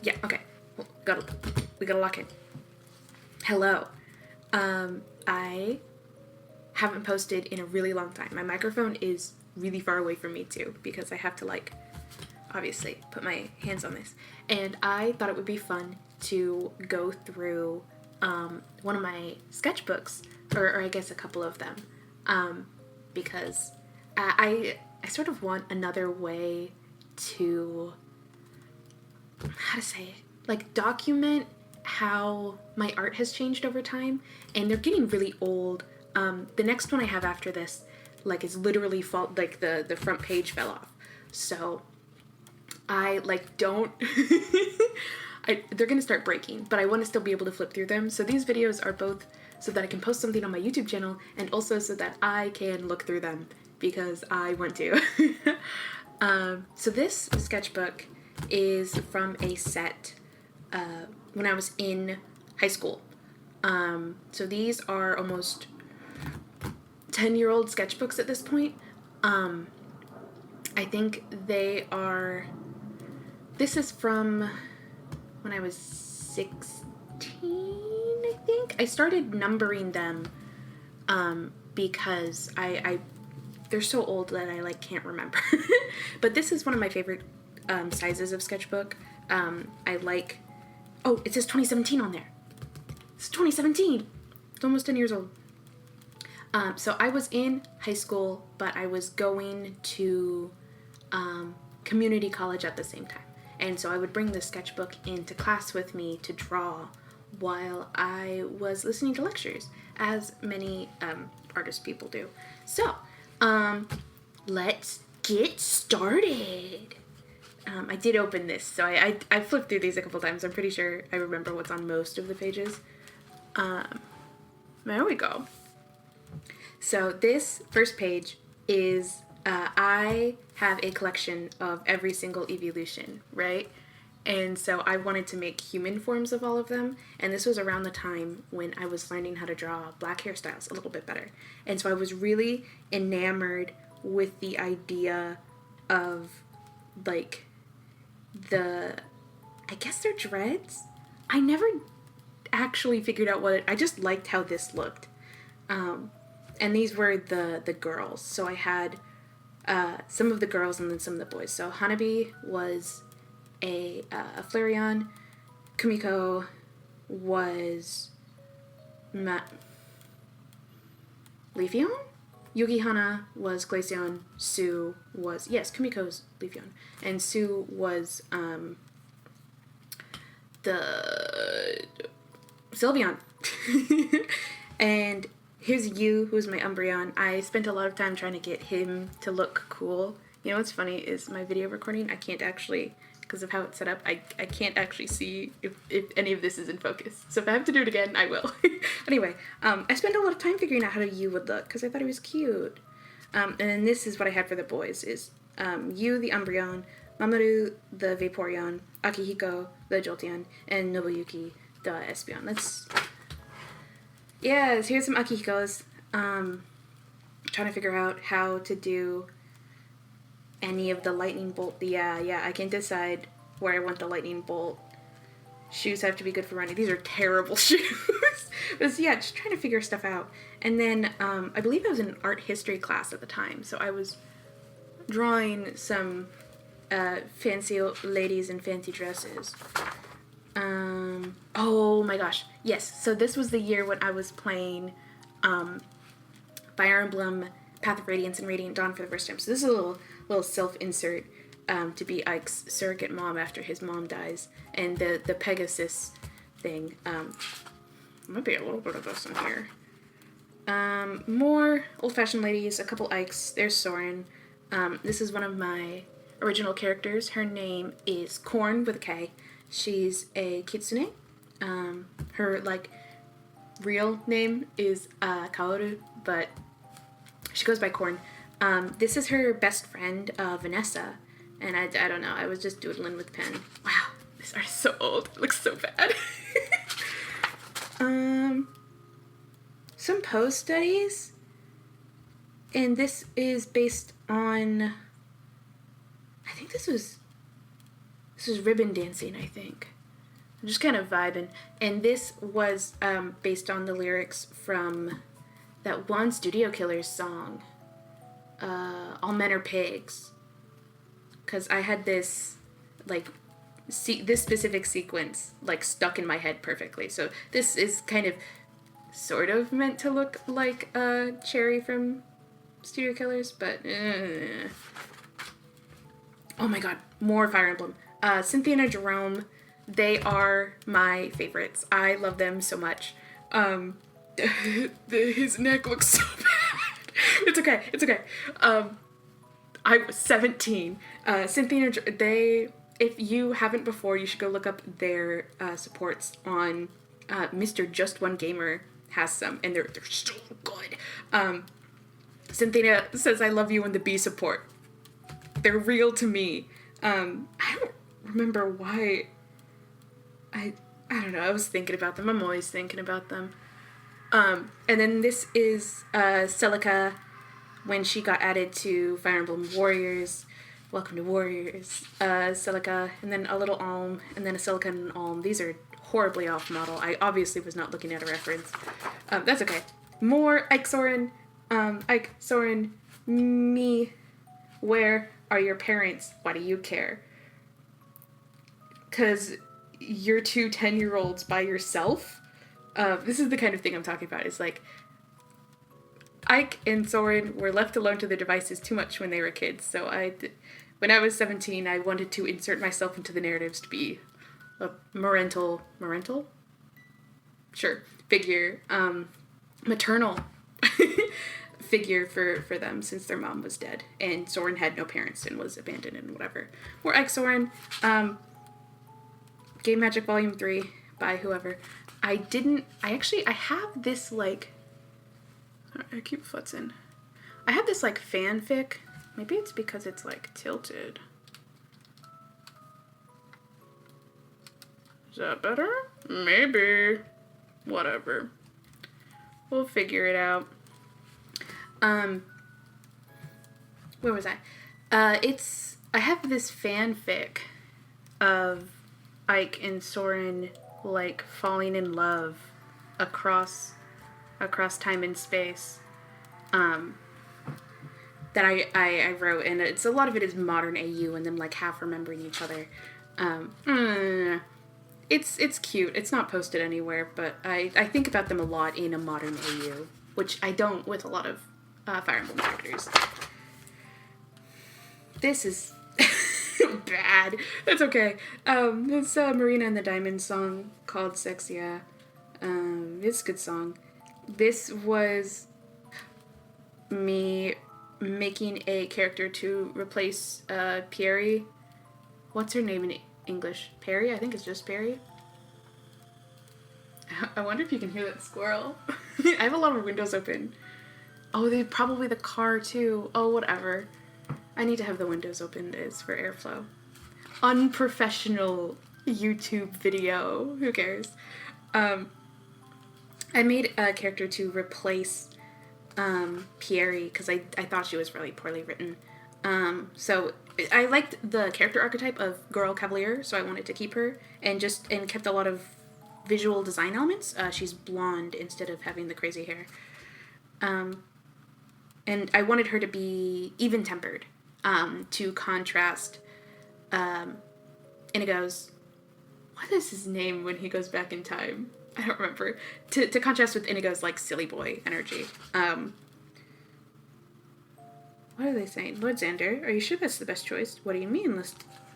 Yeah, okay. We gotta lock in. Hello. I haven't posted in a really long time. My microphone is really far away from me too, because I have to, like, obviously put my hands on this. And I thought it would be fun to go through one of my sketchbooks, or I guess a couple of them, because I sort of want another way to, how to say, like, document how my art has changed over time, and they're getting really old. The next one I have after this, like, is literally the front page fell off. So I, like, don't they're gonna start breaking, but I want to still be able to flip through them. So these videos are both so that I can post something on my YouTube channel, and also so that I can look through them because I want to. So this sketchbook is from a set when I was in high school. So these are almost 10-year-old sketchbooks at this point. I think this is from when I was 16, I think. I started numbering them because they're so old that I, like, can't remember. But this is one of my favorite sizes of sketchbook. I like, oh, it says 2017 on there. It's 2017. It's almost 10 years old. So I was in high school, but I was going to community college at the same time. And so I would bring the sketchbook into class with me to draw while I was listening to lectures, as many artist people do. So, let's get started. I did open this, so I flipped through these a couple times. I'm pretty sure I remember what's on most of the pages. There we go. So this first page is, I have a collection of every single evolution, right? And so I wanted to make human forms of all of them. And this was around the time when I was learning how to draw black hairstyles a little bit better. And so I was really enamored with the idea of, like, I guess they're dreads? I never actually figured out I just liked how this looked. And these were the girls. So I had some of the girls and then some of the boys. So Hanabi was a Flareon. Kumiko was Leafeon? Yugihana was Glaceon. Sue was, yes, Kumiko's Leafeon. And Sue was the Sylveon. And here's Yu, who's my Umbreon. I spent a lot of time trying to get him to look cool. You know what's funny is my video recording, I can't actually, because of how it's set up, I can't actually see if any of this is in focus. So if I have to do it again, I will. Anyway, I spent a lot of time figuring out how Yu would look, because I thought he was cute. And then this is what I had for the boys, is Yu, the Umbreon, Mamoru, the Vaporeon, Akihiko, the Jolteon, and Nobuyuki, the Espeon. Yes, here's some Akihikos. Trying to figure out how to do any of the lightning bolt. Yeah, I can decide where I want the lightning bolt. Shoes have to be good for running. These are terrible shoes. But yeah, just trying to figure stuff out. And then I believe I was in an art history class at the time, so I was drawing some fancy ladies in fancy dresses. Oh my gosh, yes, so this was the year when I was playing Fire Emblem, Path of Radiance, and Radiant Dawn for the first time. So this is a little self-insert to be Ike's surrogate mom after his mom dies. And the Pegasus thing, might be a little bit of this in here. More old-fashioned ladies, a couple Ikes. There's Soren. This is one of my original characters. Her name is Korn with a K. She's a kitsune. Her, like, real name is Kaoru, but she goes by Korn. This is her best friend, Vanessa, and I don't know, I was just doodling with pen. Wow, this art is so old. It looks so bad. Some pose studies, and this is based on, I think this was This is ribbon dancing, I think. I'm just kind of vibing. And this was based on the lyrics from that one Studio Killers song, All Men Are Pigs. Because I had this, like, this specific sequence, like, stuck in my head perfectly. So this is kind of, sort of meant to look like Cherry from Studio Killers, but... Oh my god, more Fire Emblem. Cynthia and Jerome, they are my favorites. I love them so much. His neck looks so bad. It's okay. I was 17. Cynthia and they, if you haven't before, you should go look up their supports on Mr. Just One Gamer has some, and they're so good. Cynthia says, I love you in the B support. They're real to me. I don't remember why. I don't know. I was thinking about them. I'm always thinking about them. And then this is Celica when she got added to Fire Emblem Warriors. Welcome to Warriors. Celica, and then a little Alm, and then a Celica and an Alm. These are horribly off model. I obviously was not looking at a reference. That's okay. More Ike Soren. Ike Soren, me. Where are your parents? Why do you care? 'Cause you're two 10-year-olds by yourself. This is the kind of thing I'm talking about. It's like, Ike and Soren were left alone to their devices too much when they were kids. So when I was 17, I wanted to insert myself into the narratives to be a parental? Sure. Figure. Maternal figure for them since their mom was dead. And Soren had no parents and was abandoned and whatever. Or Ike Soren. Game Magic Volume 3 by whoever. I have this, like... I keep futzing. I have this, like, fanfic. Maybe it's because it's, like, tilted. Is that better? Maybe. Whatever. We'll figure it out. Where was I? I have this fanfic of Ike and Soren, like, falling in love across time and space, that I wrote, and a lot of it is modern AU, and then, like, half remembering each other. It's cute. It's not posted anywhere, but I think about them a lot in a modern AU, which I don't with a lot of Fire Emblem characters. This is bad. That's okay. It's Marina and the Diamond song called Sexia. It's a good song. This was me making a character to replace Pierre. What's her name in English? Perry? I think it's just Perry. I wonder if you can hear that squirrel. I have a lot of windows open. Oh, probably the car too. Oh, whatever. I need to have the windows open is for airflow. Unprofessional YouTube video. Who cares? I made a character to replace Pierre because I thought she was really poorly written. So I liked the character archetype of girl cavalier, so I wanted to keep her and kept a lot of visual design elements. She's blonde instead of having the crazy hair. And I wanted her to be even-tempered, to contrast Inigo's... What is his name when he goes back in time? I don't remember. To contrast with Inigo's, like, silly boy energy. What are they saying? Lord Xander, are you sure that's the best choice? What do you mean,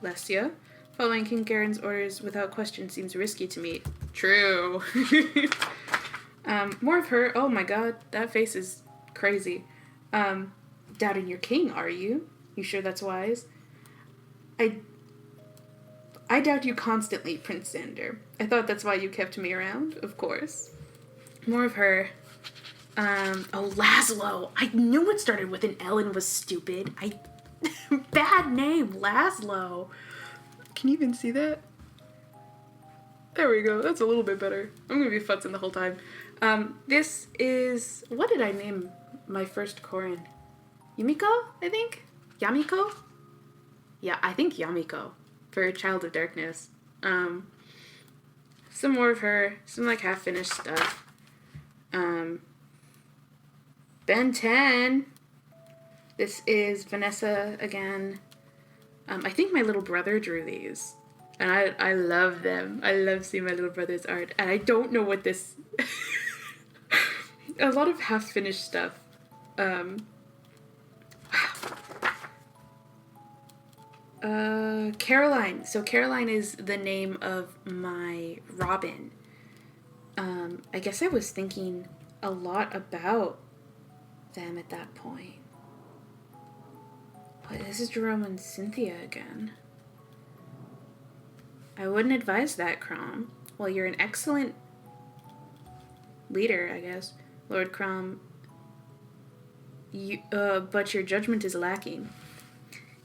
Lestia? Following King Garen's orders without question seems risky to me. True. More of her. Oh my god, that face is crazy. Doubting your king, are you? You sure that's wise? I doubt you constantly, Prince Xander. I thought that's why you kept me around, of course. More of her. Oh, Laszlo. I knew it started with an L and was stupid. Bad name, Laszlo. Can you even see that? There we go. That's a little bit better. I'm gonna be futzing the whole time. This is... What did I name my first Korin? Yumiko, I think? Yamiko? Yeah, I think Yamiko. for Child of Darkness. Some more of her, some like half-finished stuff. Ben 10. This is Vanessa again. I think my little brother drew these. And I love them. I love seeing my little brother's art. And I don't know what this... A lot of half-finished stuff. Caroline. So Caroline is the name of my Robin. I guess I was thinking a lot about them at that point. But this is Jerome and Cynthia again. I wouldn't advise that, Crom. Well, you're an excellent leader, I guess, Lord Crom. But your judgment is lacking.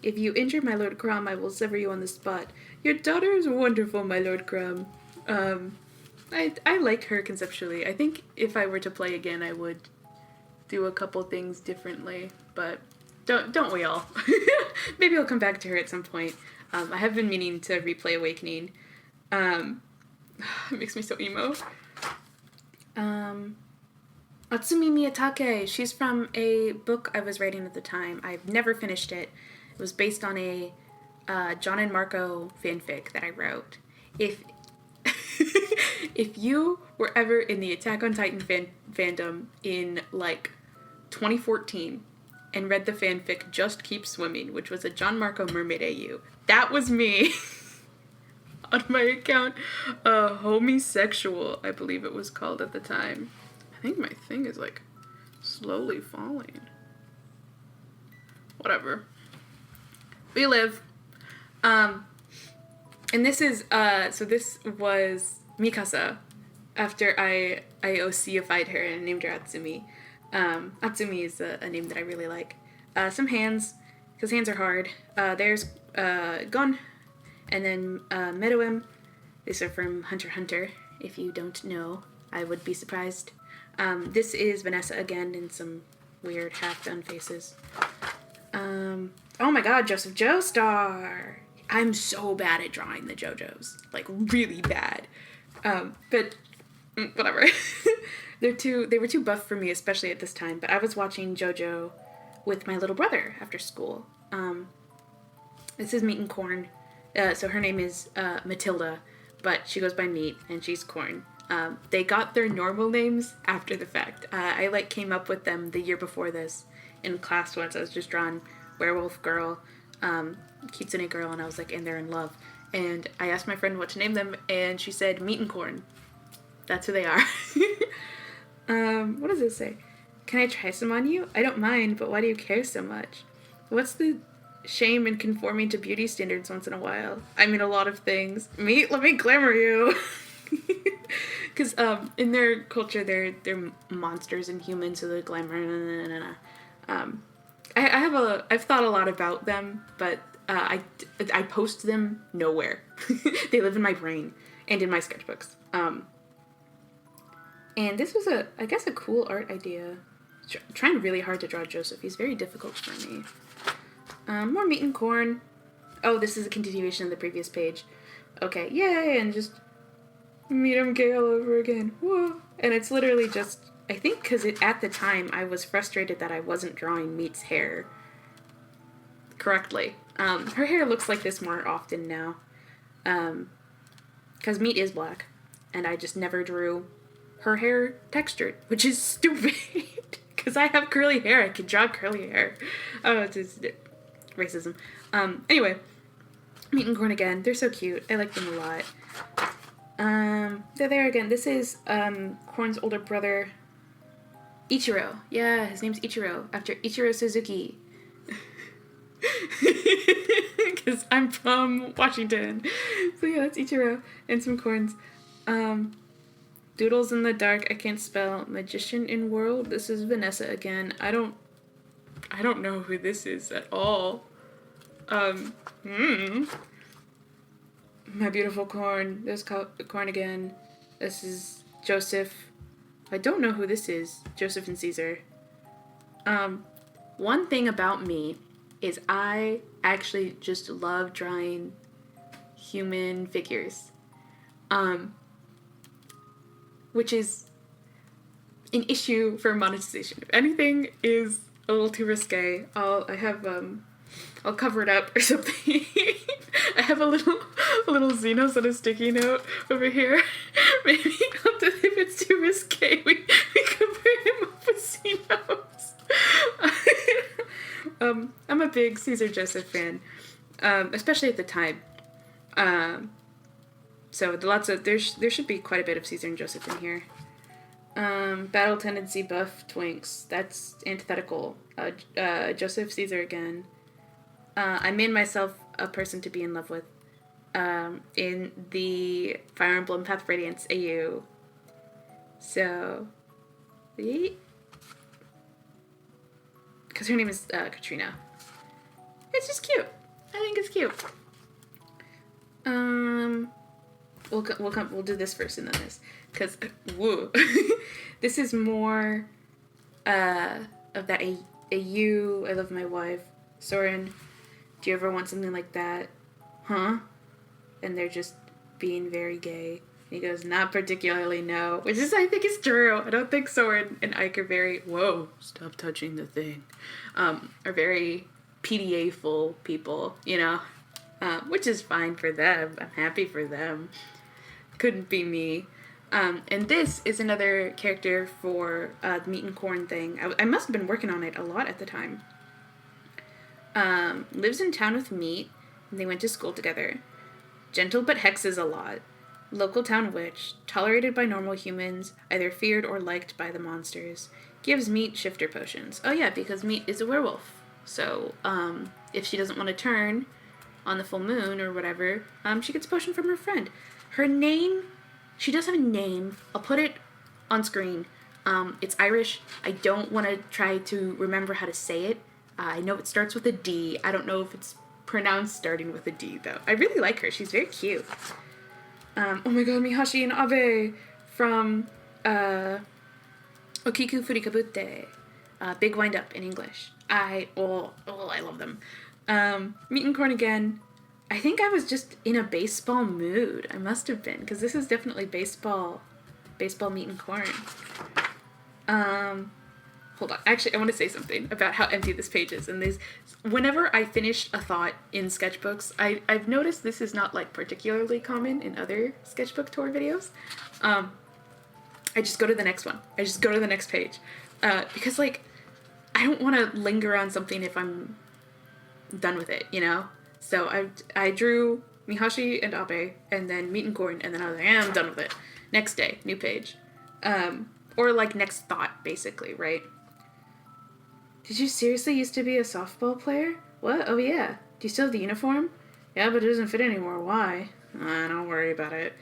If you injure my Lord Crom, I will sever you on the spot. Your daughter is wonderful, my Lord Crom. I like her conceptually. I think if I were to play again, I would do a couple things differently, but don't we all? Maybe I'll come back to her at some point. I have been meaning to replay Awakening. It makes me so emo. Atsumi Miyatake. She's from a book I was writing at the time. I've never finished it. It was based on a John and Marco fanfic that I wrote. If you were ever in the Attack on Titan fandom in like 2014 and read the fanfic Just Keep Swimming, which was a John Marco Mermaid AU, that was me. On my account, Homosexual, I believe it was called at the time. I think my thing is like slowly falling. Whatever. We live. And this is, so this was Mikasa after I OC-ified her and named her Atsumi. Atsumi is a name that I really like. Some hands, because hands are hard. There's Gon, and then Meruem. These are from Hunter x Hunter. If you don't know, I would be surprised. This is Vanessa again in some weird half-done faces. Oh my god, Joseph Joestar! I'm so bad at drawing the JoJos. Like, really bad. But, whatever. They were too buff for me, especially at this time, but I was watching JoJo with my little brother after school. This is Meat and Corn. So her name is Matilda, but she goes by Meat, and she's Corn. They got their normal names after the fact. I came up with them the year before this in class once. I was just drawing Werewolf Girl, Kitsune Girl, and I was like, and they're in love. And I asked my friend what to name them, and she said Meat and Corn. That's who they are. What does it say? Can I try some on you? I don't mind, but why do you care so much? What's the shame in conforming to beauty standards once in a while? I mean, a lot of things. Meat, let me glamour you. Because in their culture, they're monsters and humans, so they're glamour. I've thought a lot about them, but I post them nowhere. They live in my brain and in my sketchbooks. And this was I guess a cool art idea. Trying really hard to draw Joseph. He's very difficult for me. More Meat and Corn. Oh, this is a continuation of the previous page. Okay, yay, and just meet him gay all over again. Whoa. And it's literally just, I think because at the time I was frustrated that I wasn't drawing Meat's hair correctly. Her hair looks like this more often now. Because Meat is black. And I just never drew her hair textured, which is stupid. Because I have curly hair. I can draw curly hair. Oh, it's just racism. Anyway, Meat and Corn again. They're so cute. I like them a lot. They're there again. This is Corn's older brother, Ichiro. Yeah, his name's Ichiro, after Ichiro Suzuki. Because I'm from Washington. So yeah, that's Ichiro. And some corns. Doodles in the Dark, I can't spell. Magician in World. This is Vanessa again. I don't know who this is at all. My beautiful Corn. There's Corn again. This is Joseph. I don't know who this is. Joseph and Caesar. One thing about me is I actually just love drawing human figures, which is an issue for monetization. If anything is a little too risque, I'll cover it up or something. I have a little Xenos on a sticky note over here. Maybe if it's too risque, we cover him up with Xenos. I'm a big Caesar Joseph fan, especially at the time. So there should be quite a bit of Caesar and Joseph in here. Battle tendency buff twinks. That's antithetical. Joseph Caesar again. I made myself a person to be in love with. In the Fire Emblem Path of Radiance AU. So, because her name is Katrina. It's just cute. I think it's cute. We'll do this first and then this, because woo, this is more of that AU. I love my wife, Soren. Do you ever want something like that? Huh? And they're just being very gay. He goes, not particularly, no. Which is, I think, is true. I don't think Soren and Ike are very, whoa, stop touching the thing, are very PDA-ful people, you know? Which is fine for them. I'm happy for them. Couldn't be me. And this is another character for the meat and corn thing. I must have been working on it a lot at the time. Lives in town with Meat, and they went to school together. Gentle but hexes a lot. Local town witch, tolerated by normal humans, either feared or liked by the monsters. Gives Meat shifter potions. Oh yeah, because Meat is a werewolf. So, if she doesn't want to turn on the full moon or whatever, she gets a potion from her friend. Her name, she does have a name. I'll put it on screen. It's Irish. I don't want to try to remember how to say it. I know it starts with a D. I don't know if it's pronounced starting with a D, though. I really like her. She's very cute. Oh my god, Mihashi and Abe from Okiku Furikabute. Big Wind Up in English. I love them. Meat and Corn again. I think I was just in a baseball mood. I must have been, because this is definitely baseball Meat and Corn. Hold on. Actually, I want to say something about how empty this page is. And whenever I finish a thought in sketchbooks, I've noticed this is not, like, particularly common in other Sketchbook Tour videos. I just go to the next one. I just go to the next page. Because, like, I don't want to linger on something if I'm done with it, you know? So I drew Mihashi and Abe, and then Meat and Corn, and then I was like, I'm done with it. Next day, new page. Or, like, next thought, basically, right? Did you seriously used to be a softball player? What? Oh, yeah. Do you still have the uniform? Yeah, but it doesn't fit anymore. Why? Don't worry about it.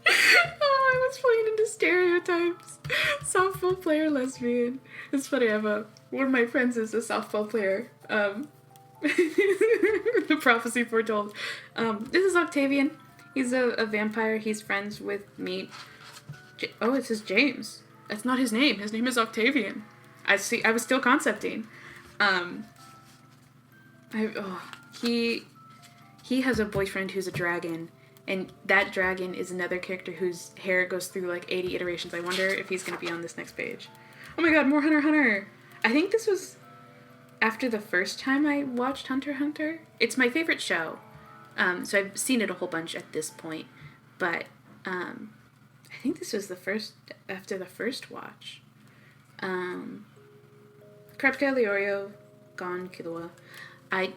Oh, I was playing into stereotypes. Softball player, lesbian. It's funny, one of my friends is a softball player. The prophecy foretold. This is Octavian. He's a vampire. He's friends with Meat. It says James. That's not his name. His name is Octavian. I was still concepting. He has a boyfriend who's a dragon, and that dragon is another character whose hair goes through like 80 iterations. I wonder if he's going to be on this next page. Oh my god, more Hunter x Hunter! I think this was after the first time I watched Hunter x Hunter. It's my favorite show. So I've seen it a whole bunch at this point, but I think this was after the first watch. Krepka Leorio, Gon Killua. I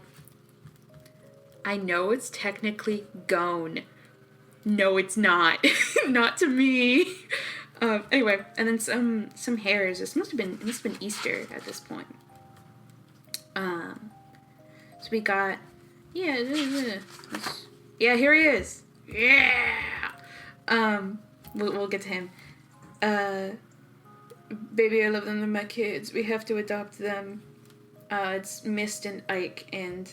know it's technically Gon. No, it's not. Not to me. Anyway, and then some hairs. It must have been Easter at this point. So we got, yeah, here he is. Yeah. We'll get to him. Baby, I love them. They're my kids. We have to adopt them. It's Mist and Ike and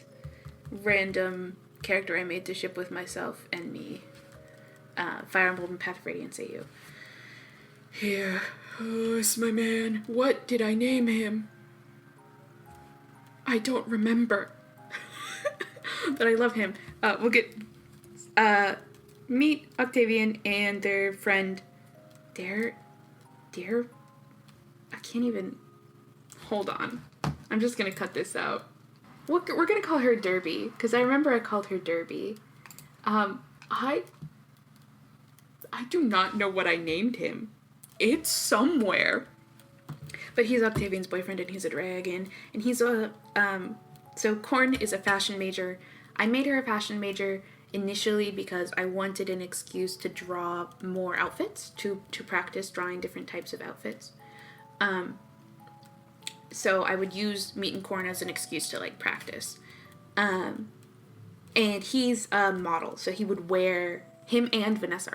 random character I made to ship with myself and me. Fire Emblem and Path of Radiance AU. Here. Oh, it's my man. What did I name him? I don't remember. but I love him. We'll get meet Octavian and their friend. Their I can't even. Hold on. I'm just gonna cut this out. We're gonna call her Derby because I remember I called her Derby. I do not know what I named him. It's somewhere. But he's Octavian's boyfriend and he's a dragon. And he's a, so Korn is a fashion major. I made her a fashion major initially because I wanted an excuse to draw more outfits, to practice drawing different types of outfits. So I would use Meet and Korn as an excuse to, like, practice. And he's a model, so he would wear, him and Vanessa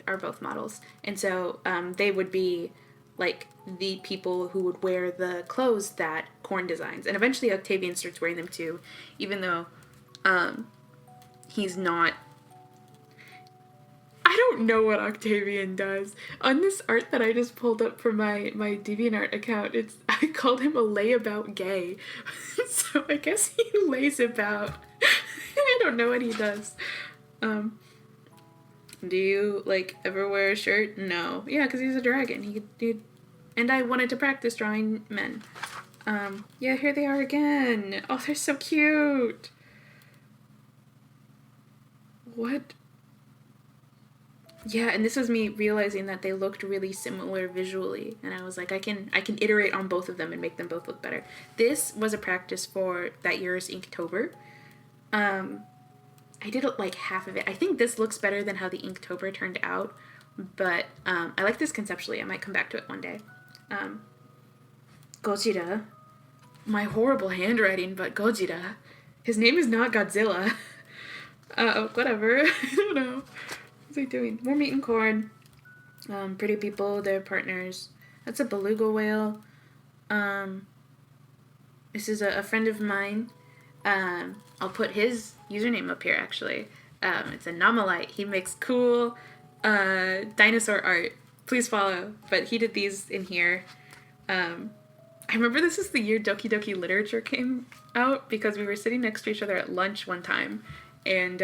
are both models. And so they would be, like, the people who would wear the clothes that Korn designs. And eventually Octavian starts wearing them too, even though he's not. I don't know what Octavian does. On this art that I just pulled up from my DeviantArt account, I called him a layabout gay. So I guess he lays about. I don't know what he does. Do you, like, ever wear a shirt? No. Yeah, because he's a dragon. And I wanted to practice drawing men. Yeah, here they are again. Oh, they're so cute. What? Yeah, and this was me realizing that they looked really similar visually, and I was like, I can iterate on both of them and make them both look better. This was a practice for that year's Inktober. I did like half of it. I think this looks better than how the Inktober turned out, but I like this conceptually. I might come back to it one day. Gojira. My horrible handwriting, but Gojira. His name is not Godzilla. Whatever. I don't know. What's he doing? More Meat and Corn. Pretty people, their partners. That's a beluga whale. This is a friend of mine. I'll put his username up here, actually. It's a Nomalite. He makes cool dinosaur art. Please follow. But he did these in here. I remember this is the year Doki Doki Literature came out because we were sitting next to each other at lunch one time. And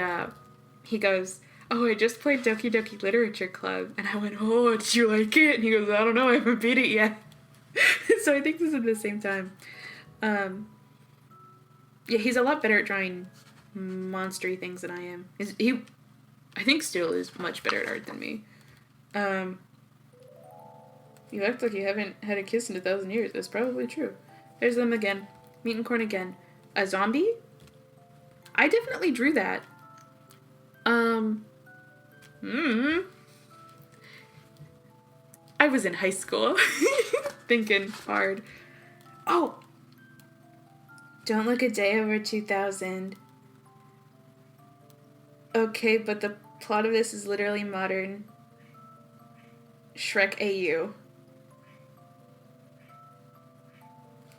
he goes, oh, I just played Doki Doki Literature Club. And I went, oh, did you like it? And he goes, I don't know, I haven't beat it yet. So I think this is at the same time. Yeah, he's a lot better at drawing monstery things than I am. I think still is much better at art than me. You act like you haven't had a kiss in 1,000 years. That's probably true. There's them again. Meat and Corn again. A zombie? I definitely drew that. I was in high school. Thinking hard. Oh! Don't look a day over 2000. Okay, but the plot of this is literally modern Shrek AU.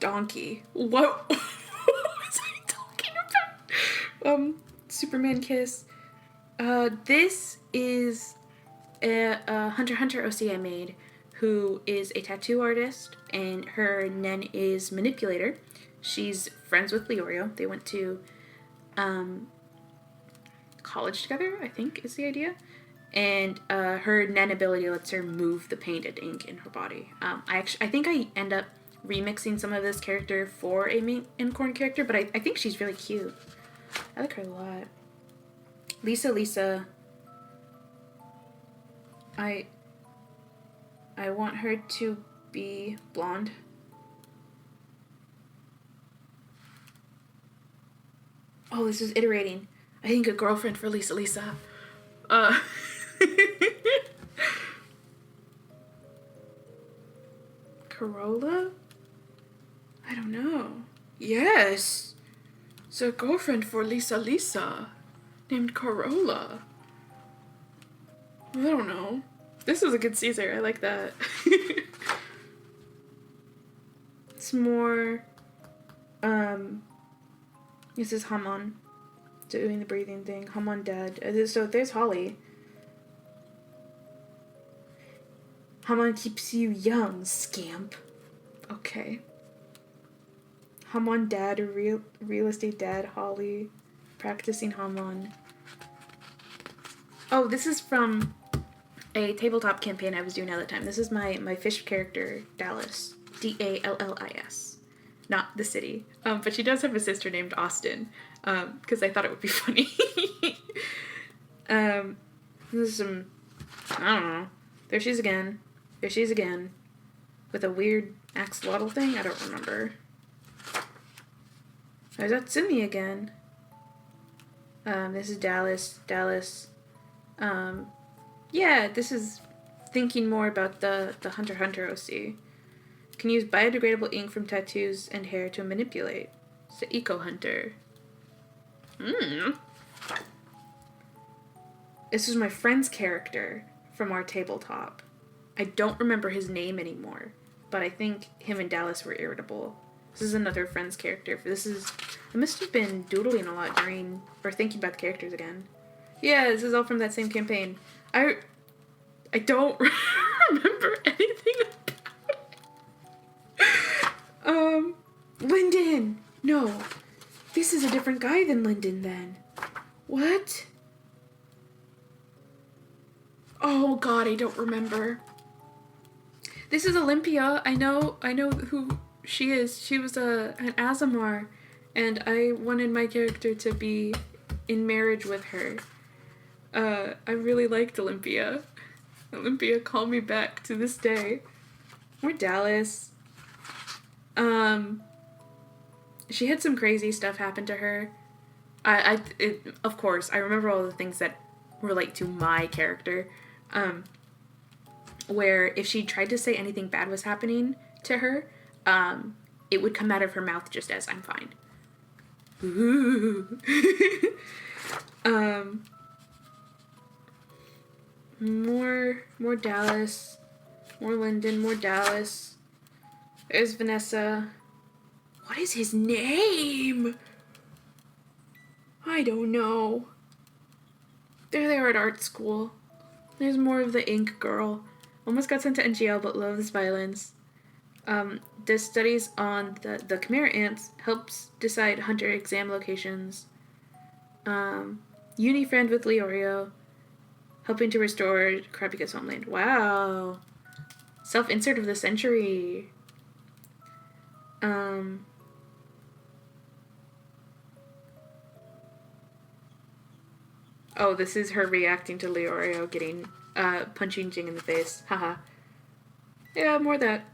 Donkey. What? What was I talking about? Superman Kiss. This is a Hunter x Hunter OC I made, who is a tattoo artist, and her Nen is Manipulator. She's friends with Leorio. They went to college together, I think is the idea. And her Nen ability lets her move the painted ink in her body. I think I end up remixing some of this character for a Meat and Corn character, but I think she's really cute. I like her a lot. Lisa. I want her to be blonde. Oh, this is iterating. I think a girlfriend for Lisa. Corolla? I don't know. Yes! It's a girlfriend for Lisa. Named Corolla. I don't know. This is a good Caesar. I like that. It's more, this is Hamon doing the breathing thing. Hamon dead. So there's Holly. Hamon keeps you young, scamp. Okay. Hamon dad, real estate dad, Holly. Practicing Hamon. Oh, this is from a tabletop campaign I was doing at the time. This is my fish character, Dallas. Dallis. Not the city. But she does have a sister named Austin. Because I thought it would be funny. This is some... I don't know. There she is again. There she is again. With a weird axolotl thing? I don't remember. Oh, that's Sydney again. This is Dallas. Yeah, this is thinking more about the Hunter x Hunter OC. Can use biodegradable ink from tattoos and hair to manipulate. It's the Eco Hunter. This is my friend's character from our tabletop. I don't remember his name anymore, but I think him and Dallas were irritable. This is another friend's character. I must have been doodling a lot or thinking about the characters again. Yeah, this is all from that same campaign. I don't remember anything about it. Lyndon! No. This is a different guy than Lyndon then. What? Oh god, I don't remember. This is Olympia. I know who she is. She was an Azamar, and I wanted my character to be in marriage with her. I really liked Olympia. Olympia called me back to this day. Or Dallas. She had some crazy stuff happen to her. Of course, I remember all the things that relate to my character. Where if she tried to say anything bad was happening to her, it would come out of her mouth just as I'm fine. Ooh. More Dallas, more Lyndon, more Dallas. There's Vanessa. What is his name? I don't know. There they are at art school. There's more of the ink girl. Almost got sent to NGL but loves violence. Does studies on the Chimera ants, helps decide hunter exam locations. Uni friend with Leorio, helping to restore Krabika's homeland. Wow. Self-insert of the century. Oh, this is her reacting to Leorio getting, punching Jing in the face. Haha. Yeah, more of that.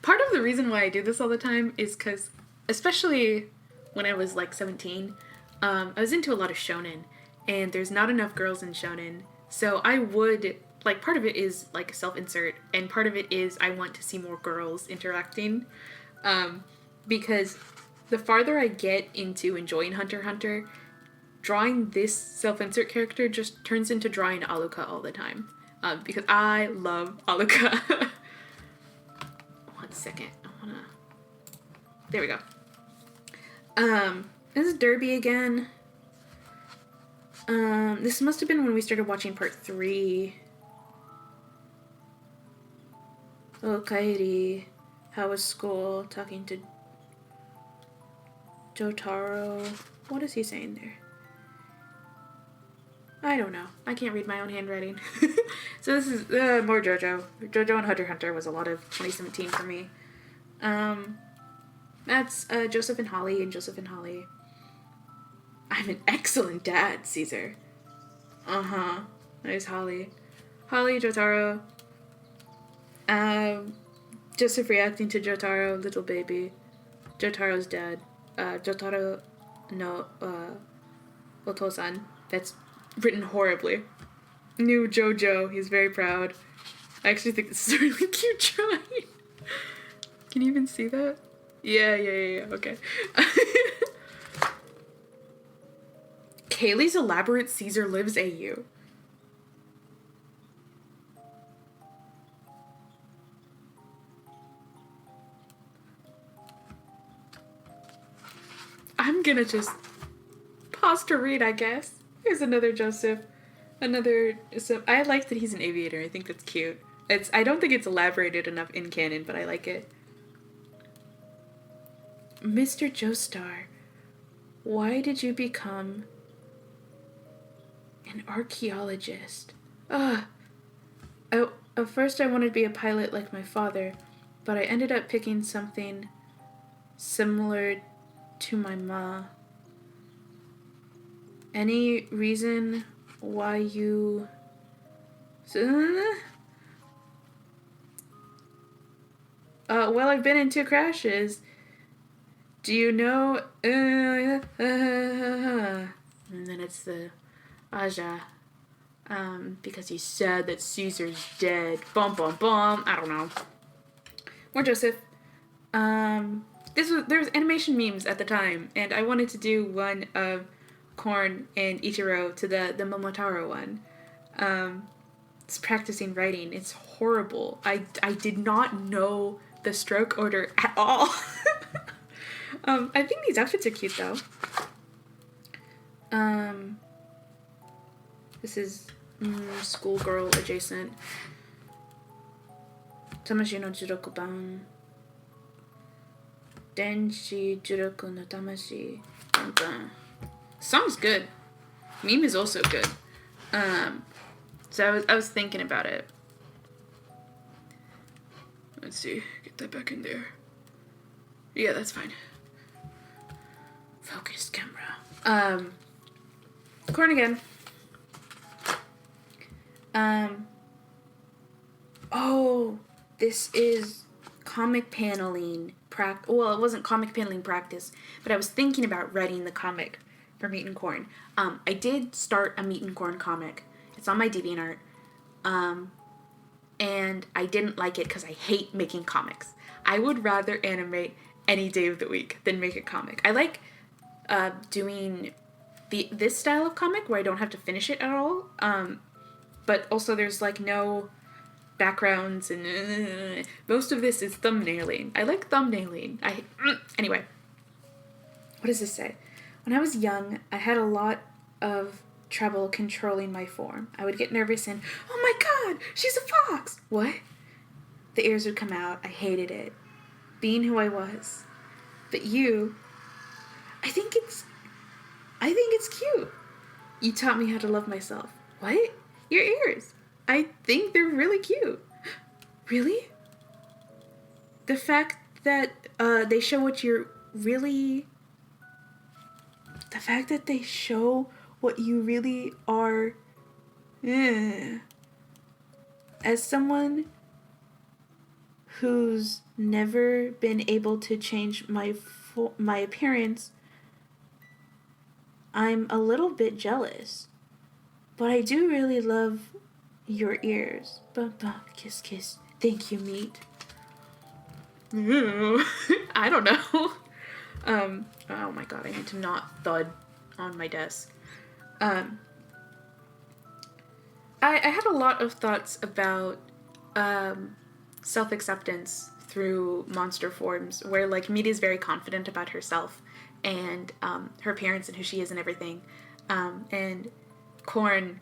Part of the reason why I do this all the time is because, especially when I was, 17, I was into a lot of shonen, and there's not enough girls in shonen, so I would, part of it is, self-insert, and part of it is I want to see more girls interacting, because the farther I get into enjoying Hunter x Hunter, drawing this self-insert character just turns into drawing Aluka all the time. Because I love Aluka. 1 second. There we go. This is Derby again. This must have been when we started watching part 3. Oh, Kairi. How was school? Talking to Jotaro. What is he saying there? I don't know. I can't read my own handwriting. So this is more JoJo. JoJo and Hunter x Hunter was a lot of 2017 for me. That's Joseph and Holly and Joseph and Holly. I'm an excellent dad, Caesar. Uh-huh. There's Holly. Holly, Jotaro. Joseph reacting to Jotaro, little baby. Jotaro's dad. Jotaro no Otosan. That's written horribly. New JoJo. He's very proud. I actually think this is a really cute drawing. Can you even see that? Yeah. Okay. Kaylee's elaborate Caesar lives AU. I'm gonna just pause to read, I guess. Here's another Joseph. I like that he's an aviator. I think that's cute. I don't think it's elaborated enough in canon, but I like it. Mr. Joestar. Why did you become an archaeologist? Ugh. At first I wanted to be a pilot like my father, but I ended up picking something similar to my ma. Any reason why you... well, I've been in 2 crashes. Do you know... And then it's the Aja. Because he's sad that Caesar's dead. Bum, bum, bum. I don't know. More Joseph. There's animation memes at the time, and I wanted to do one of Korn and Ichiro to the Momotaro one. It's practicing writing. It's horrible. I did not know the stroke order at all. I think these outfits are cute though. This is schoolgirl adjacent. Tamashi no Juroku-ban. Denshi Juroku no Tamashi. Song's good. Meme is also good. So I was thinking about it. Let's see. Get that back in there. Yeah, that's fine. Focus camera. Korn again. Oh, this is comic paneling well, it wasn't comic paneling practice, but I was thinking about writing the comic for Meat and Corn. I did start a Meat and Corn comic. It's on my DeviantArt. And I didn't like it because I hate making comics. I would rather animate any day of the week than make a comic. I like doing this style of comic where I don't have to finish it at all. But also there's like no backgrounds and most of this is thumbnailing. I like thumbnailing. Anyway, what does this say? When I was young, I had a lot of trouble controlling my form. I would get nervous and, oh my god, she's a fox! What? The ears would come out. I hated it. Being who I was. But you, I think it's cute. You taught me how to love myself. What? Your ears. I think they're really cute. Really? The fact that they show what you're really... The fact that they show what you really are... As someone who's never been able to change my appearance, I'm a little bit jealous. But I do really love your ears. Bum, bum, kiss, kiss. Thank you, meat. I don't know. Oh my god, I need to not thud on my desk. I had a lot of thoughts about self-acceptance through monster forms, where like Meat is very confident about herself and her appearance and who she is and everything. And Korn,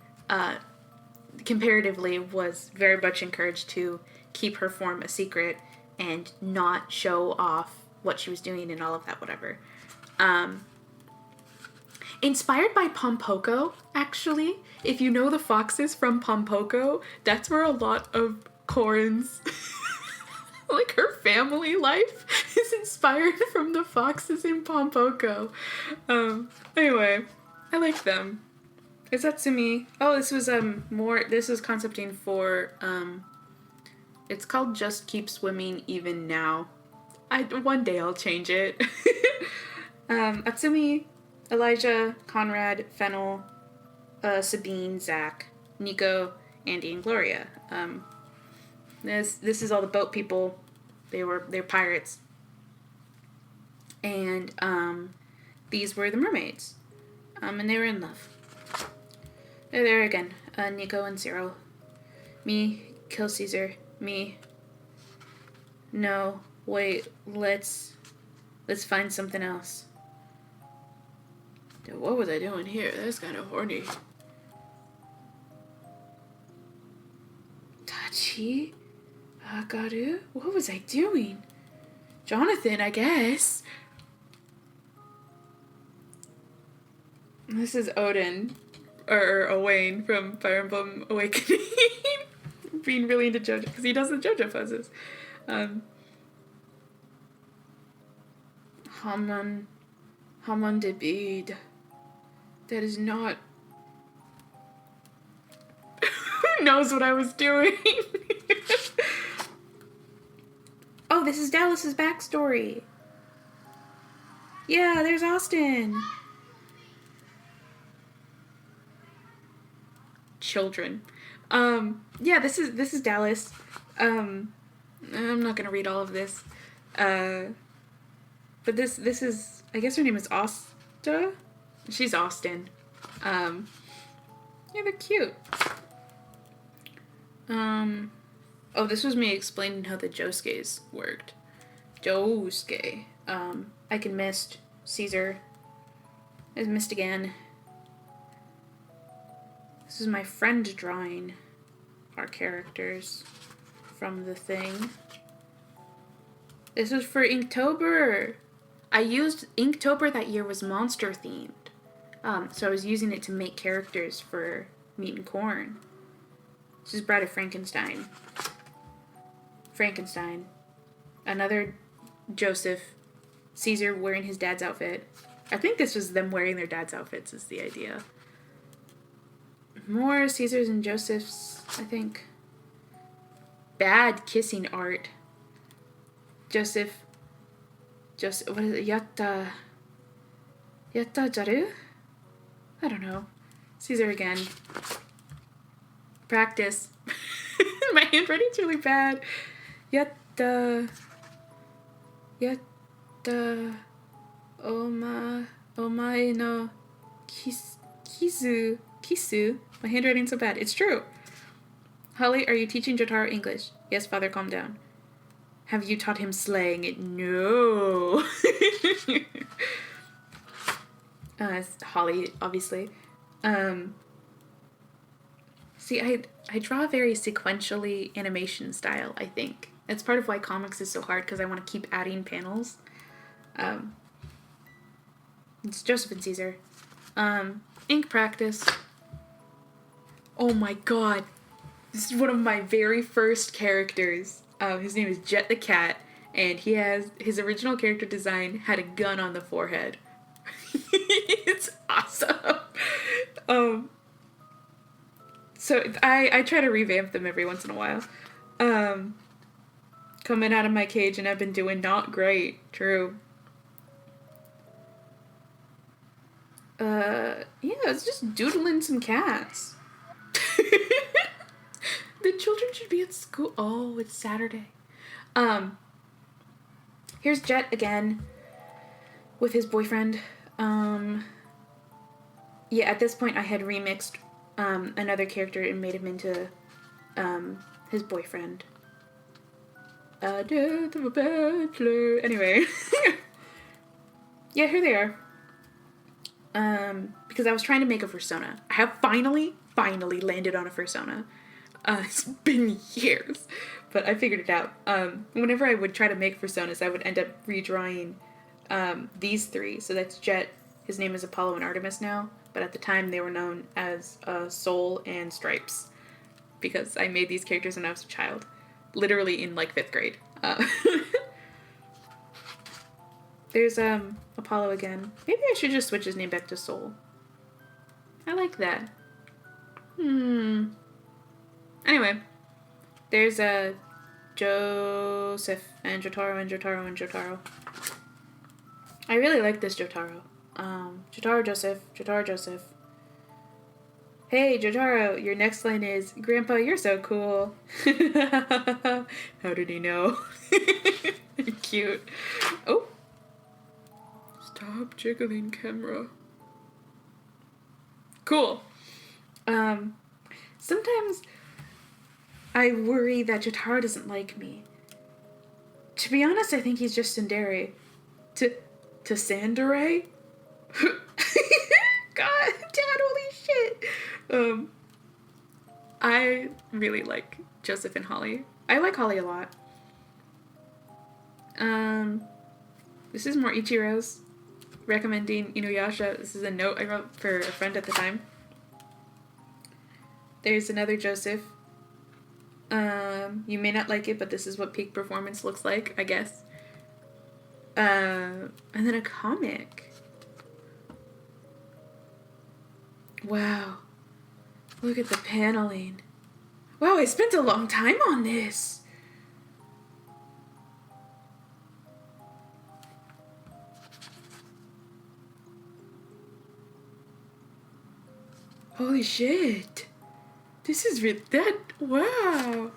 comparatively, was very much encouraged to keep her form a secret and not show off what she was doing and all of that, whatever. Inspired by Pompoko, actually. If you know the foxes from Pompoko, that's where a lot of Korn's, like her family life is inspired from the foxes in Pompoko. Anyway, I like them. Is that Sumi? Oh, this was this is concepting for it's called Just Keep Swimming Even Now. One day I'll change it. Atsumi, Elijah, Conrad, Fennel, Sabine, Zach, Nico, Andy, and Gloria. This is all the boat people. They're pirates. And these were the mermaids. And they were in love. They're there again. Nico and Cyril. Me, kill Caesar. Me. No, wait, let's find something else. Dude, what was I doing here? That's kind of horny. Tachi? Agaru? What was I doing? Jonathan, I guess. This is Odin, or Owain from Fire Emblem Awakening. Being really into JoJo, because he does the JoJo poses. Hamon de Bede. That is not... Who knows what I was doing? Oh, this is Dallas's backstory. Yeah, there's Austin. Children. Yeah, this is Dallas. I'm not gonna read all of this. But this is, I guess her name is Asta? She's Austin. Yeah, they're cute. Oh, this was me explaining how the Josuke's worked. Josuke. I can mist. Caesar. Is missed again. This is my friend drawing our characters from the thing. This was for Inktober. I used Inktober that year was monster themed. So I was using it to make characters for Meat and Corn. This is Bride of Frankenstein. Frankenstein. Another Joseph. Caesar wearing his dad's outfit. I think this was them wearing their dad's outfits is the idea. More Caesars and Josephs, I think. Bad kissing art. Joseph, what is it? Yatta Jaru? I don't know. Caesar again. Practice. My handwriting's really bad. Yatta, omae no kisu. My handwriting's so bad. It's true. Holly, are you teaching Jotaro English? Yes, father, calm down. Have you taught him slang? No. It's Holly, obviously. See, I draw a very sequentially animation style, I think. It's part of why comics is so hard, because I want to keep adding panels. It's Joseph and Caesar. Ink practice. Oh my god. This is one of my very first characters. His name is Jet the Cat, and he has his original character design had a gun on the forehead. It's awesome. So I try to revamp them every once in a while. Coming out of my cage, and I've been doing not great. True. Yeah, it's just doodling some cats. The children should be at school. Oh, it's Saturday. Here's Jet again with his boyfriend. Yeah, at this point I had remixed another character and made him into his boyfriend. Death of a Bachelor. Anyway. Yeah, here they are. Because I was trying to make a fursona. I have finally landed on a fursona. It's been years, but I figured it out. Whenever I would try to make fursonas, I would end up redrawing these three. So that's Jet. His name is Apollo and Artemis now, but at the time they were known as Soul and Stripes, because I made these characters when I was a child, literally in like 5th grade. There's Apollo again. Maybe I should just switch his name back to Soul. I like that. Anyway, there's Joseph and Jotaro and Jotaro and Jotaro. I really like this Jotaro. Jotaro Joseph. Hey, Jotaro, your next line is, Grandpa, you're so cool. How did he know? Cute. Oh. Stop jiggling, camera. Cool. Sometimes I worry that Jotaro doesn't like me. To be honest, I think he's just tsundere. To tsundere? God, Dad, holy shit. I really like Joseph and Holly. I like Holly a lot. This is more Ichiro's recommending Inuyasha. This is a note I wrote for a friend at the time. There's another Joseph. You may not like it, but this is what peak performance looks like, I guess. And then a comic. Wow. Look at the paneling. Wow, I spent a long time on this. Holy shit. This is wow.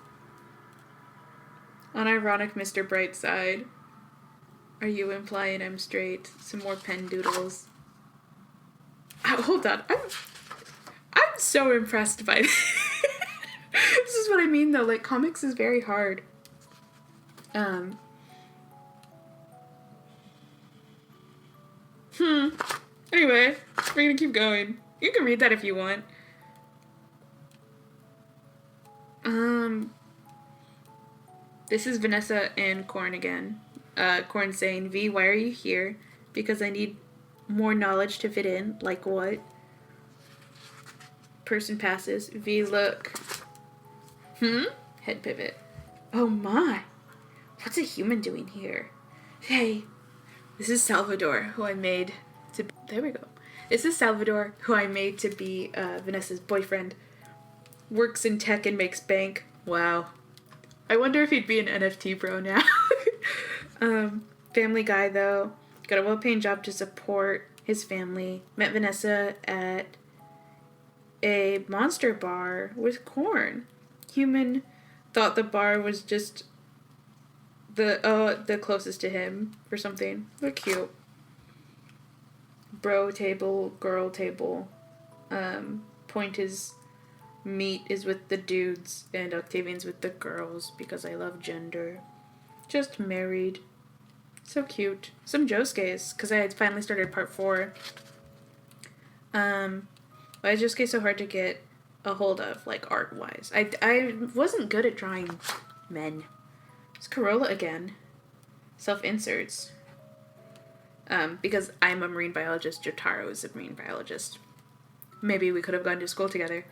Unironic Mr. Brightside. Are you implying I'm straight? Some more pen doodles. Oh, hold on. I'm so impressed by this. This is what I mean though, like comics is very hard. Anyway, we're gonna keep going. You can read that if you want. This is Vanessa and Corn again. Corn saying, V, why are you here? Because I need more knowledge to fit in. Like what? Person passes. V, look. Head pivot. Oh my. What's a human doing here? Hey. This is Salvador, who I made to... There we go. This is Salvador, who I made to be Vanessa's boyfriend. Works in tech and makes bank. Wow. I wonder if he'd be an NFT bro now. Family guy, though. Got a well-paying job to support his family. Met Vanessa at a monster bar with Corn. Human thought the bar was just the closest to him or something. They're cute. Bro table, girl table. Point is meat is with the dudes and Octavian's with the girls because I love gender. Just married. So cute. Some Josuke's because I had finally started part 4. Why is Josuke so hard to get a hold of, like art-wise? I wasn't good at drawing men. It's Corolla again. Self-inserts. Because I'm a marine biologist, Jotaro is a marine biologist. Maybe we could have gone to school together.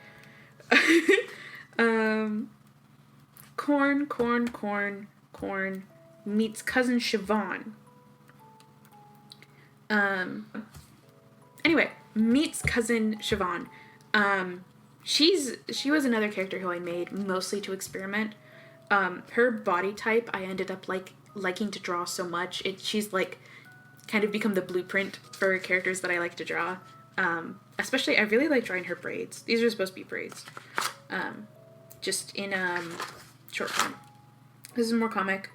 Corn meets cousin Siobhan. Anyway, meets cousin Siobhan. She was another character who I made mostly to experiment. Her body type I ended up liking to draw so much. She's like kind of become the blueprint for characters that I like to draw. Especially I really like drawing her braids. These are supposed to be braids. Just in short form. This is more comic.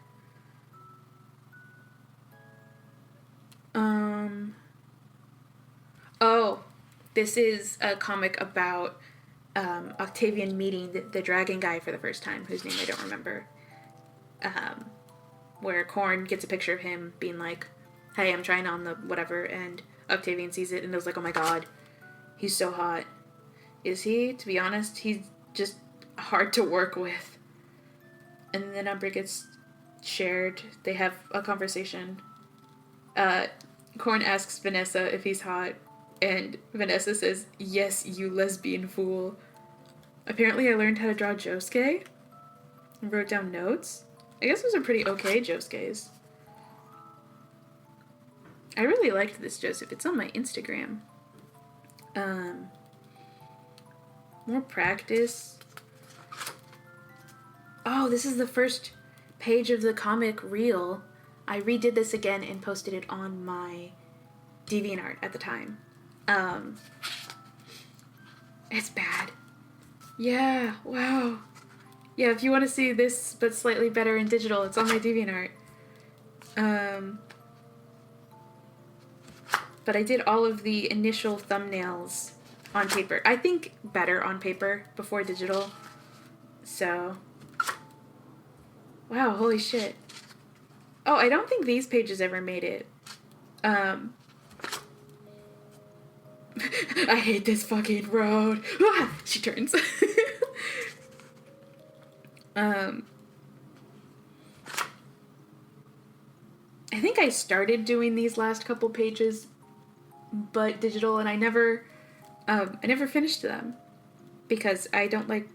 Oh, this is a comic about Octavian meeting the dragon guy for the first time, whose name I don't remember. Where Corn gets a picture of him being like, hey, I'm trying on the whatever, and Octavian sees it and was like, oh my god, he's so hot. Is he? To be honest, he's just hard to work with. And then the number gets shared. They have a conversation. Corn asks Vanessa if he's hot, and Vanessa says, yes, you lesbian fool. Apparently I learned how to draw Josuke and wrote down notes. I guess those are pretty okay Josuke's. I really liked this Joseph. It's on my Instagram. More practice. Oh, this is the first page of the comic reel. I redid this again and posted it on my DeviantArt at the time. It's bad. Yeah, wow. Yeah, if you want to see this, but slightly better in digital, it's on my DeviantArt. But I did all of the initial thumbnails on paper. I think better on paper before digital. So, wow, holy shit. Oh, I don't think these pages ever made it. I hate this fucking road. Ah, she turns. I think I started doing these last couple pages but digital, and I never finished them because I don't like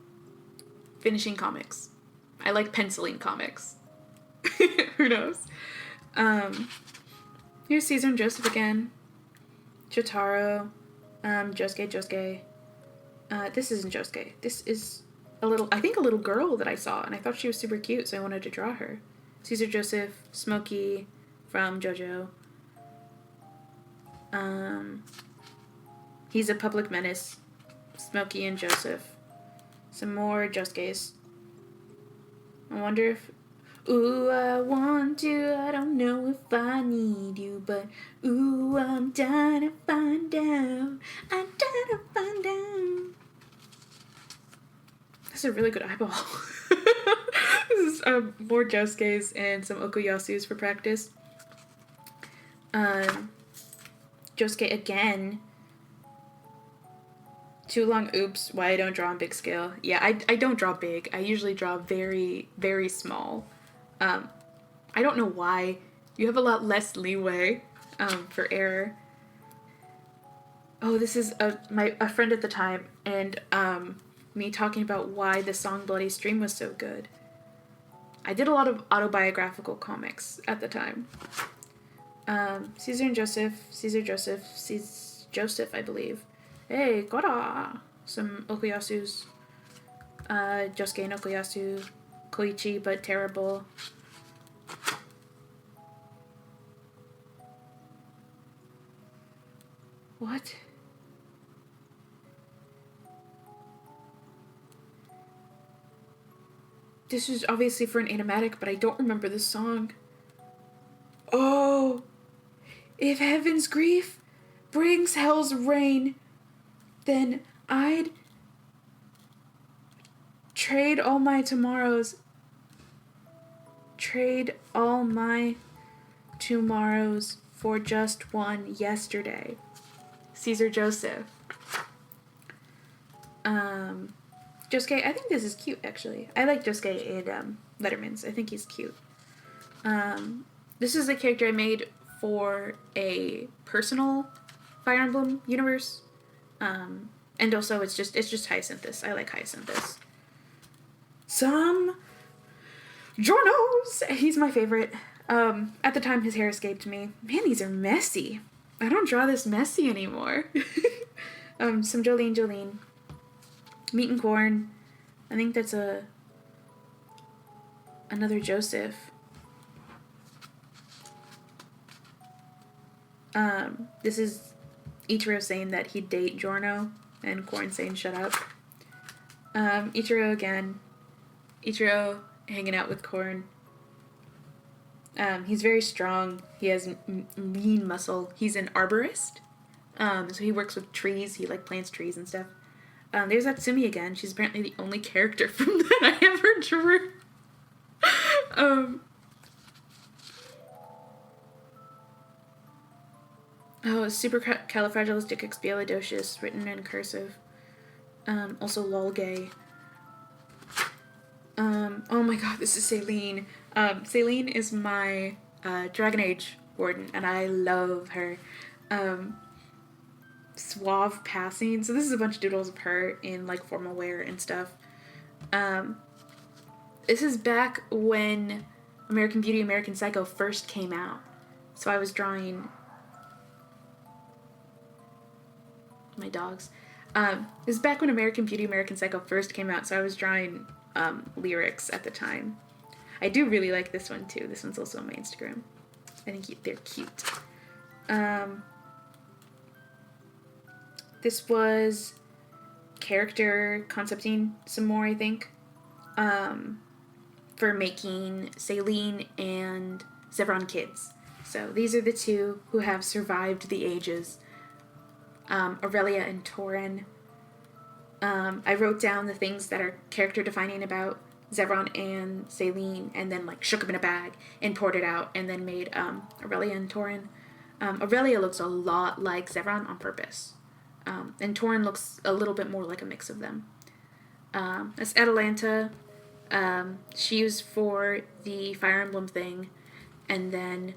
finishing comics. I like penciling comics. Who knows? Here's Caesar and Joseph again. Jotaro. Josuke. This isn't Josuke. This is a little girl that I saw, and I thought she was super cute, so I wanted to draw her. Caesar, Joseph, Smokey from JoJo. He's a public menace. Smokey and Joseph. Some more Josuke's. I wonder if... Ooh, I want you, I don't know if I need you, but ooh, I'm dying to find out. I'm dying to find out. That's a really good eyeball. This is more Josuke's and some Okuyasu's for practice. Josuke again. Too long, oops, why I don't draw on big scale. Yeah, I don't draw big. I usually draw very, very small. I don't know why. You have a lot less leeway for error. Oh, this is a friend at the time, and me talking about why the song Bloody Stream was so good. I did a lot of autobiographical comics at the time. Caesar and Joseph, Joseph, I believe. Hey, Gora! Some Okuyasu's. Josuke and Okuyasu. Koichi, but terrible. What? This is obviously for an animatic, but I don't remember the song. Oh! If heaven's grief brings hell's rain, then I'd trade all my tomorrows. Trade all my tomorrows for just one yesterday. Caesar Joseph. Josuke, I think this is cute, actually. I like Josuke in Letterman's. I think he's cute. This is a character I made for a personal Fire Emblem universe. And also it's just Hyacinthus. I like Hyacinthus. Some Jornos! He's my favorite. At the time his hair escaped me. Man, these are messy. I don't draw this messy anymore. Some Jolene. Meat and Corn. I think that's another Joseph. This is Ichiro saying that he'd date Giorno, and Corn saying shut up. Ichiro again. Ichiro hanging out with Corn. He's very strong. He has lean muscle. He's an arborist. So he works with trees. He plants trees and stuff. There's Atsumi again. She's apparently the only character from that I ever drew. Supercalifragilisticexpialidocious, written in cursive. Also lolgay. Oh my god, this is Celine. Celine is my Dragon Age warden, and I love her. Suave passing. So this is a bunch of doodles of her in formal wear and stuff. This is back when American Beauty, American Psycho first came out. So I was drawing my dogs. This is back when American Beauty, American Psycho first came out, so I was drawing lyrics at the time. I do really like this one too. This one's also on my Instagram. I think they're cute. This was character concepting some more, I think, for making Celine and Zevron kids. So these are the two who have survived the ages. Aurelia and Torin. I wrote down the things that are character defining about Zevron and Celine, and then shook them in a bag and poured it out, and then made Aurelia and Torin. Aurelia looks a lot like Zevron on purpose. And Torin looks a little bit more like a mix of them. That's Atalanta. She was for the Fire Emblem thing, and then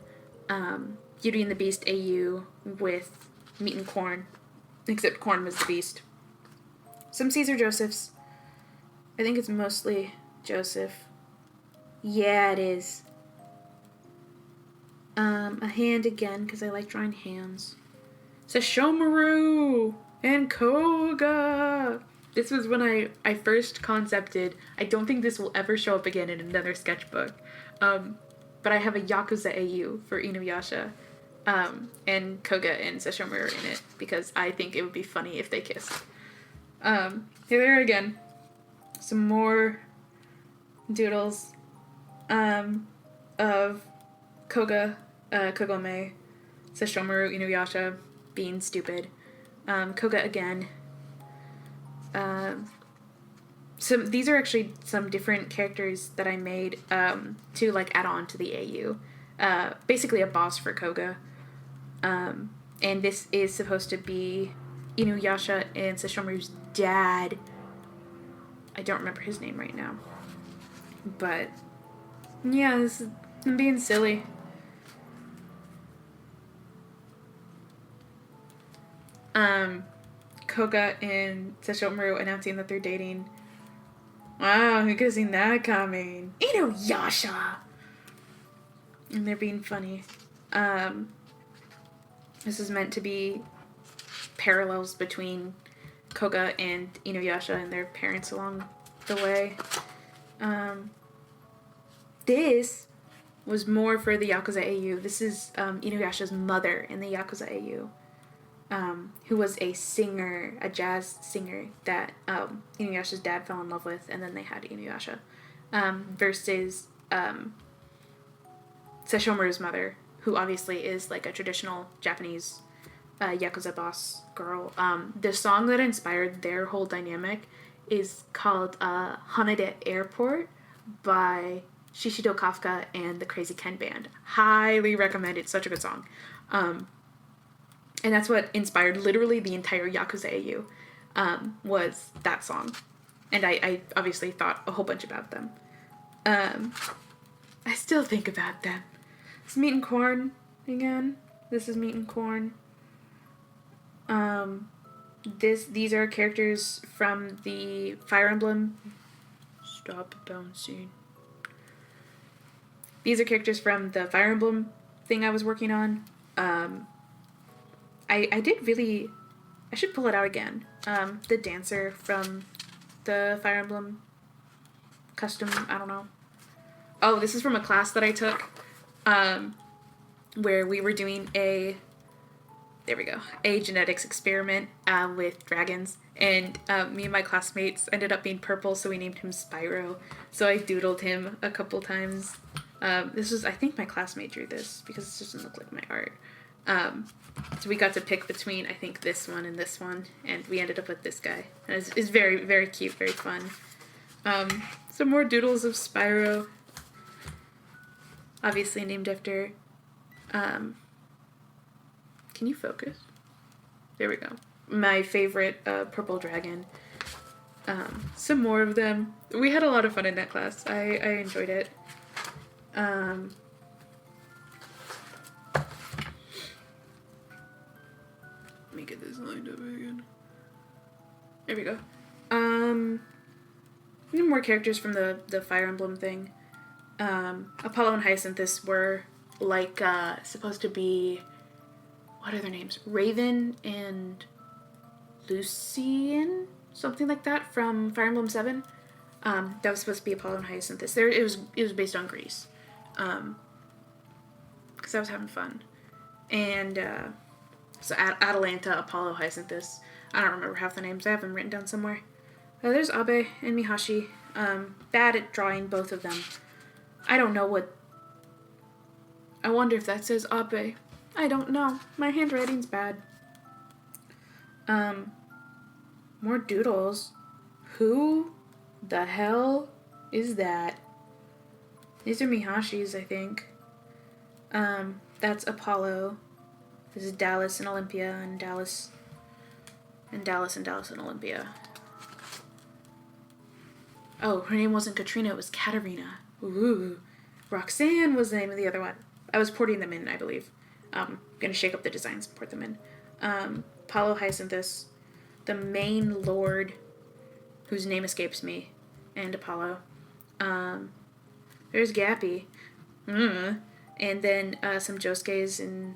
Beauty and the Beast AU with meat and corn, except corn was the beast. Some Caesar Josephs. I think it's mostly Joseph. Yeah, it is. A hand again, because I like drawing hands. Sesshomaru and Koga. This was when I first concepted. I don't think this will ever show up again in another sketchbook. But I have a Yakuza AU for Inuyasha. And Koga and Sesshomaru in it, because I think it would be funny if they kissed. Here they are again. Some more doodles of Koga, Kagome, Sesshomaru, Inuyasha being stupid. Koga again. So these are actually some different characters that I made to like add on to the AU. Basically a boss for Koga. And this is supposed to be Inuyasha and Sesshomaru's dad. I don't remember his name right now. But yeah, I'm being silly. Koga and Sesshomaru announcing that they're dating. Wow, who could have seen that coming? Inuyasha! And they're being funny. This is meant to be parallels between Koga and Inuyasha and their parents along the way. This was more for the Yakuza AU. This is Inuyasha's mother in the Yakuza AU. Who was a singer, a jazz singer that Inuyasha's dad fell in love with, and then they had Inuyasha. Versus Sesshomaru's mother, who obviously is like a traditional Japanese Yakuza boss girl. The song that inspired their whole dynamic is called Haneda Airport by Shishido Kafka and the Crazy Ken Band. Highly recommend it. Such a good song. And that's what inspired literally the entire Yakuza AU, was that song. And I obviously thought a whole bunch about them. I still think about them. It's meat and corn again. This is meat and corn. These are characters from the Fire Emblem. Stop bouncing. These are characters from the Fire Emblem thing I was working on. I did really... I should pull it out again. The dancer from the Fire Emblem custom, I don't know. Oh, this is from a class that I took, where we were doing a genetics experiment with dragons, and me and my classmates ended up being purple, so we named him Spyro. So I doodled him a couple times. This was, I think my classmate drew this, because it just doesn't look like my art. So we got to pick between, I think, this one, and we ended up with this guy. And it's very, very cute, very fun. Some more doodles of Spyro, obviously named after, can you focus? There we go. My favorite purple dragon. Some more of them. We had a lot of fun in that class. I enjoyed it. Let me get this lined up again. There we go. More characters from the Fire Emblem thing. Apollo and Hyacinthus were like supposed to be, what are their names? Raven and Lucian, something like that, from Fire Emblem 7. That was supposed to be Apollo and Hyacinthus. It was based on Greece, because I was having fun. And so Atalanta, Apollo, Hyacinthus. I don't remember half the names. I have them written down somewhere. There's Abe and Mihashi. Bad at drawing both of them. I don't know what... I wonder if that says Abe. I don't know. My handwriting's bad. More doodles. Who the hell is that? These are Mihashi's, I think. That's Apollo. This is Dallas and Olympia, and Dallas and Olympia. Oh, her name wasn't Katrina, it was Katerina. Ooh. Roxanne was the name of the other one. I was porting them in, I believe. Gonna shake up the designs and port them in. Paulo Hyacinthus, the main lord, whose name escapes me, and Apollo. There's Gappy. And then some Josuke's in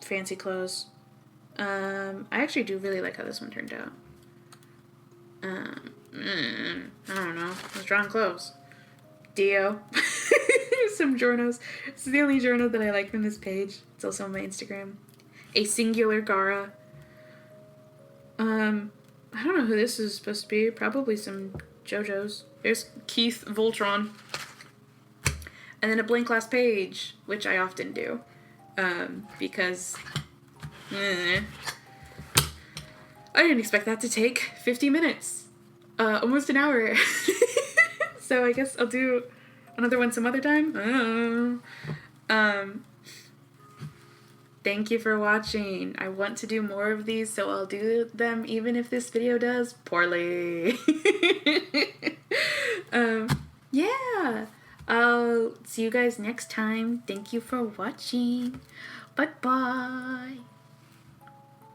fancy clothes. I actually do really like how this one turned out. I don't know. I was drawing clothes. Dio. Some journos. This is the only journal that I like from this page. It's also on my Instagram. A singular Gara. I don't know who this is supposed to be. Probably some JoJo's. There's Keith Voltron. And then a blank last page, which I often do. Because I didn't expect that to take 50 minutes. Almost an hour. So I guess I'll do another one some other time. Thank you for watching. I want to do more of these, so I'll do them even if this video does poorly. Yeah. I'll see you guys next time. Thank you for watching. Bye-bye.